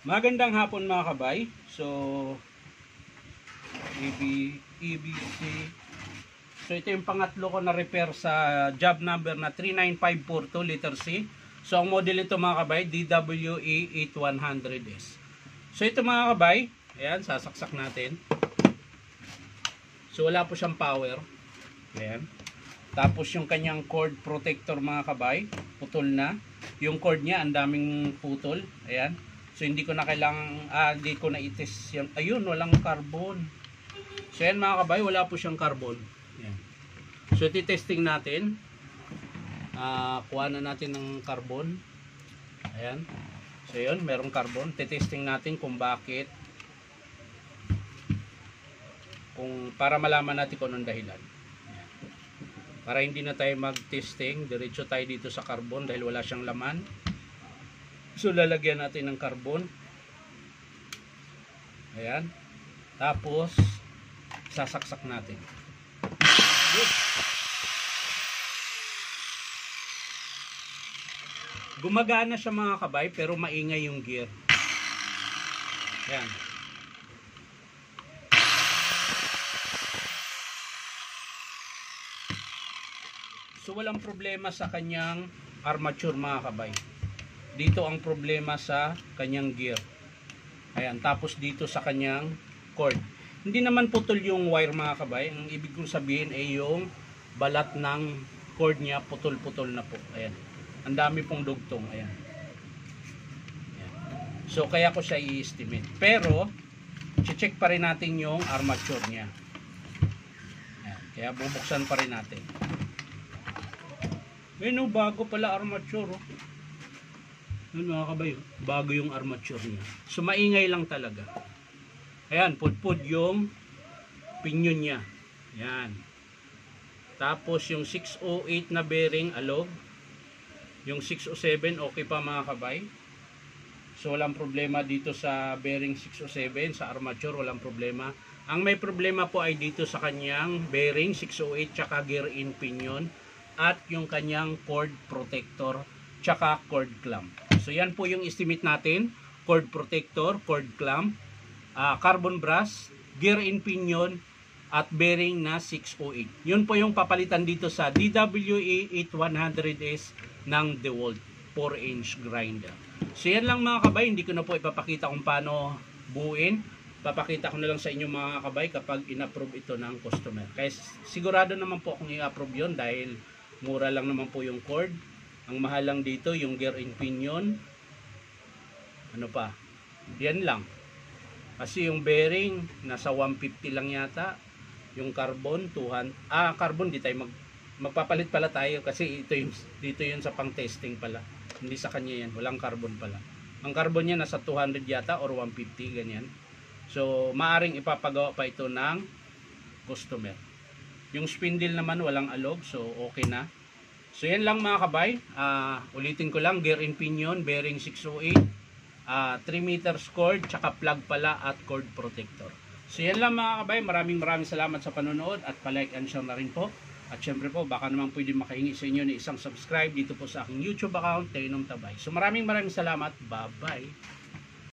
Magandang hapon mga kabay. So, EBC. So, ito yung pangatlo ko na repair sa job number na 39542 letter C. So, ang model ito mga kabay, DWE8100S. So, ito mga kabay, ayan, sasaksak natin. So, wala po siyang power. Ayan. Tapos, yung kanyang cord protector mga kabay, putol na. Yung cord niya, ang daming putol. Ayan. So, hindi ko na kailangang, hindi ko na itis yan. Ayun, walang carbon. So, yan mga kabay, wala po siyang carbon. Ayan. So, iti-testing natin. Kuha na natin ng carbon. Ayan. So, yun, merong carbon. Iti-testing natin kung bakit. Para malaman natin kung anong dahilan. Ayan. Para hindi na tayo mag-testing, diretso tayo dito sa carbon dahil wala siyang laman. So, lalagyan natin ng carbon. Ayan. Tapos, sasaksak natin. Good. Gumagana siya mga kabay, pero maingay yung gear. Ayan. So, walang problema sa kanyang armature mga kabay. Dito ang problema sa kanyang gear. Ayan, tapos dito sa kanyang cord. Hindi naman putol yung wire mga kabay. Ang ibig kong sabihin ay yung balat ng cord niya putol-putol na po. Ayan. Ang dami pong dugtong. Ayan. Ayan. So, kaya ko siya i-estimate. Pero, check pa rin natin yung armature niya. Ayan. Kaya bubuksan pa rin natin. Ayun, bago pala armature. Oh. Yun mga kabay, bago yung armature niya. So maingay lang talaga. Ayan, pudpud yung pinion niya. Ayan. Tapos yung 608 na bearing alog. Yung 607 okay pa mga kabay. So walang problema dito sa bearing 607. Sa armature walang problema. Ang may problema po ay dito sa kanyang bearing 608 tsaka gear in pinion. At yung kanyang cord protector tsaka cord clamp. So yan po yung estimate natin, cord protector, cord clamp, carbon brass, gear in pinion, at bearing na 608. Yun po yung papalitan dito sa DWE8100S ng DeWalt 4-inch grinder. So yan lang mga kabay, hindi ko na po ipapakita kung paano buuin. Papakita ko na lang sa inyo mga kabay kapag in-approve ito ng customer. Kaya sigurado naman po akong i-approve yun dahil mura lang naman po yung cord. Ang mahal lang dito yung gear in pinion. Ano pa? Yan lang. Kasi yung bearing nasa 150 lang yata. Yung carbon 200. Carbon di tayo magpapalit pala tayo kasi dito yun sa pang-testing pala. Hindi sa kanya yan. Walang carbon pala. Ang carbon niya nasa 200 yata or 150 ganyan. So maaring ipapagawa pa ito ng customer. Yung spindle naman walang alog, so okay na. So yan lang mga kabay. Ulitin ko lang, gear in pinion, bearing 608, 3 meters cord, tsaka plug pala at cord protector. So yan lang mga kabay. Maraming salamat sa panonood at palike and share na rin po. At syempre po, baka naman pwede makahingi sa inyo ng isang subscribe dito po sa aking YouTube account, Tenom Tabay. So maraming salamat. Bye-bye.